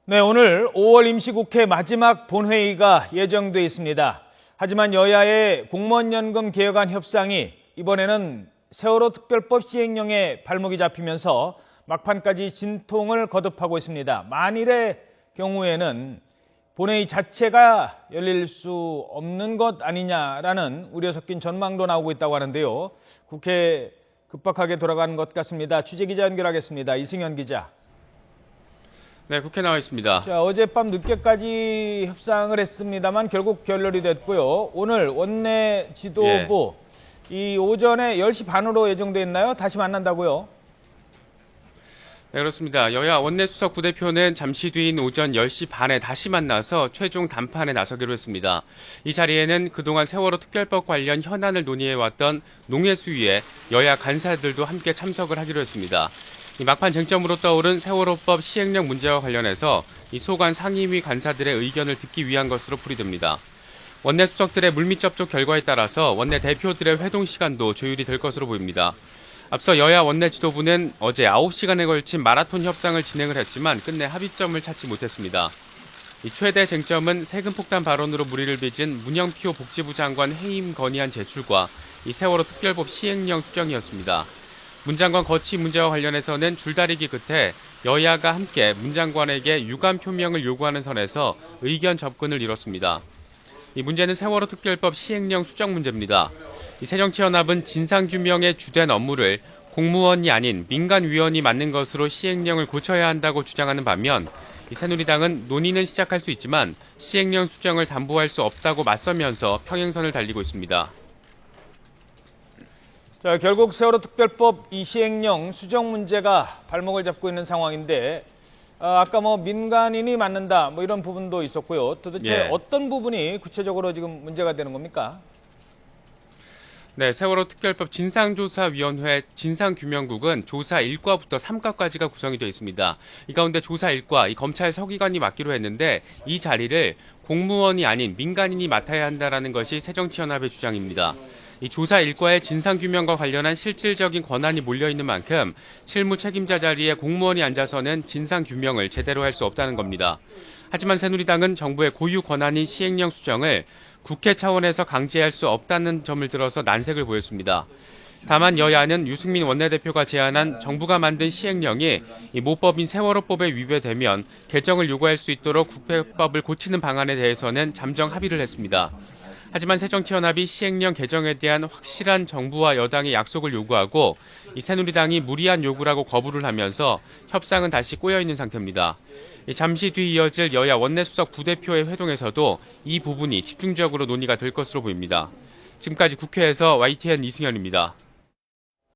네, 오늘 5월 임시국회 마지막 본회의가 예정돼 있습니다. 하지만 여야의 공무원연금 개혁안 협상이 이번에는 세월호 특별법 시행령에 발목이 잡히면서 막판까지 진통을 거듭하고 있습니다. 만일의 경우에는 본회의 자체가 열릴 수 없는 것 아니냐라는 우려 섞인 전망도 나오고 있다고 하는데요. 국회 급박하게 돌아가는 것 같습니다. 취재기자 연결하겠습니다. 이승현 기자. 네, 국회 나와 있습니다. 자, 어젯밤 늦게까지 협상을 했습니다만 결국 결렬이 됐고요. 오늘 원내 지도부 이 오전에 10시 반으로 예정돼 있나요? 다시 만난다고요? 네, 그렇습니다. 여야 원내수석 부대표는 잠시 뒤인 오전 10시 반에 다시 만나서 최종 담판에 나서기로 했습니다. 이 자리에는 그동안 세월호 특별법 관련 현안을 논의해왔던 농해수위의 여야 간사들도 함께 참석을 하기로 했습니다. 이 막판 쟁점으로 떠오른 세월호법 시행령 문제와 관련해서 이 소관 상임위 간사들의 의견을 듣기 위한 것으로 풀이됩니다. 원내 수석들의 물밑 접촉 결과에 따라서 원내 대표들의 회동 시간도 조율이 될 것으로 보입니다. 앞서 여야 원내 지도부는 어제 9시간에 걸친 마라톤 협상을 진행을 했지만 끝내 합의점을 찾지 못했습니다. 이 최대 쟁점은 세금 폭탄 발언으로 물의를 빚은 문영표 복지부 장관 해임 건의안 제출과 이 세월호 특별법 시행령 수정이었습니다. 문 장관 거취 문제와 관련해서는 줄다리기 끝에 여야가 함께 문 장관에게 유감 표명을 요구하는 선에서 의견 접근을 이뤘습니다. 이 문제는 세월호 특별법 시행령 수정 문제입니다. 이 새정치연합은 진상규명의 주된 업무를 공무원이 아닌 민간위원이 맡는 것으로 시행령을 고쳐야 한다고 주장하는 반면 이 새누리당은 논의는 시작할 수 있지만 시행령 수정을 담보할 수 없다고 맞서면서 평행선을 달리고 있습니다. 자, 결국 세월호 특별법 이 시행령 수정 문제가 발목을 잡고 있는 상황인데 아까 민간인이 맡는다 이런 부분도 있었고요. 도대체 어떤 부분이 구체적으로 지금 문제가 되는 겁니까? 네, 세월호 특별법 진상조사위원회 진상규명국은 조사 1과부터 3과까지가 구성이 되어 있습니다. 이 가운데 조사 1과 이 검찰 서기관이 맡기로 했는데 이 자리를 공무원이 아닌 민간인이 맡아야 한다는 것이 새정치연합의 주장입니다. 이 조사 1과의 진상규명과 관련한 실질적인 권한이 몰려있는 만큼 실무 책임자 자리에 공무원이 앉아서는 진상규명을 제대로 할 수 없다는 겁니다. 하지만 새누리당은 정부의 고유 권한인 시행령 수정을 국회 차원에서 강제할 수 없다는 점을 들어서 난색을 보였습니다. 다만 여야는 유승민 원내대표가 제안한 정부가 만든 시행령이 이 모법인 세월호법에 위배되면 개정을 요구할 수 있도록 국회법을 고치는 방안에 대해서는 잠정 합의를 했습니다. 하지만 새정치연합이 시행령 개정에 대한 확실한 정부와 여당의 약속을 요구하고 이 새누리당이 무리한 요구라고 거부를 하면서 협상은 다시 꼬여있는 상태입니다. 잠시 뒤 이어질 여야 원내수석 부대표의 회동에서도 이 부분이 집중적으로 논의가 될 것으로 보입니다. 지금까지 국회에서 YTN 이승현입니다.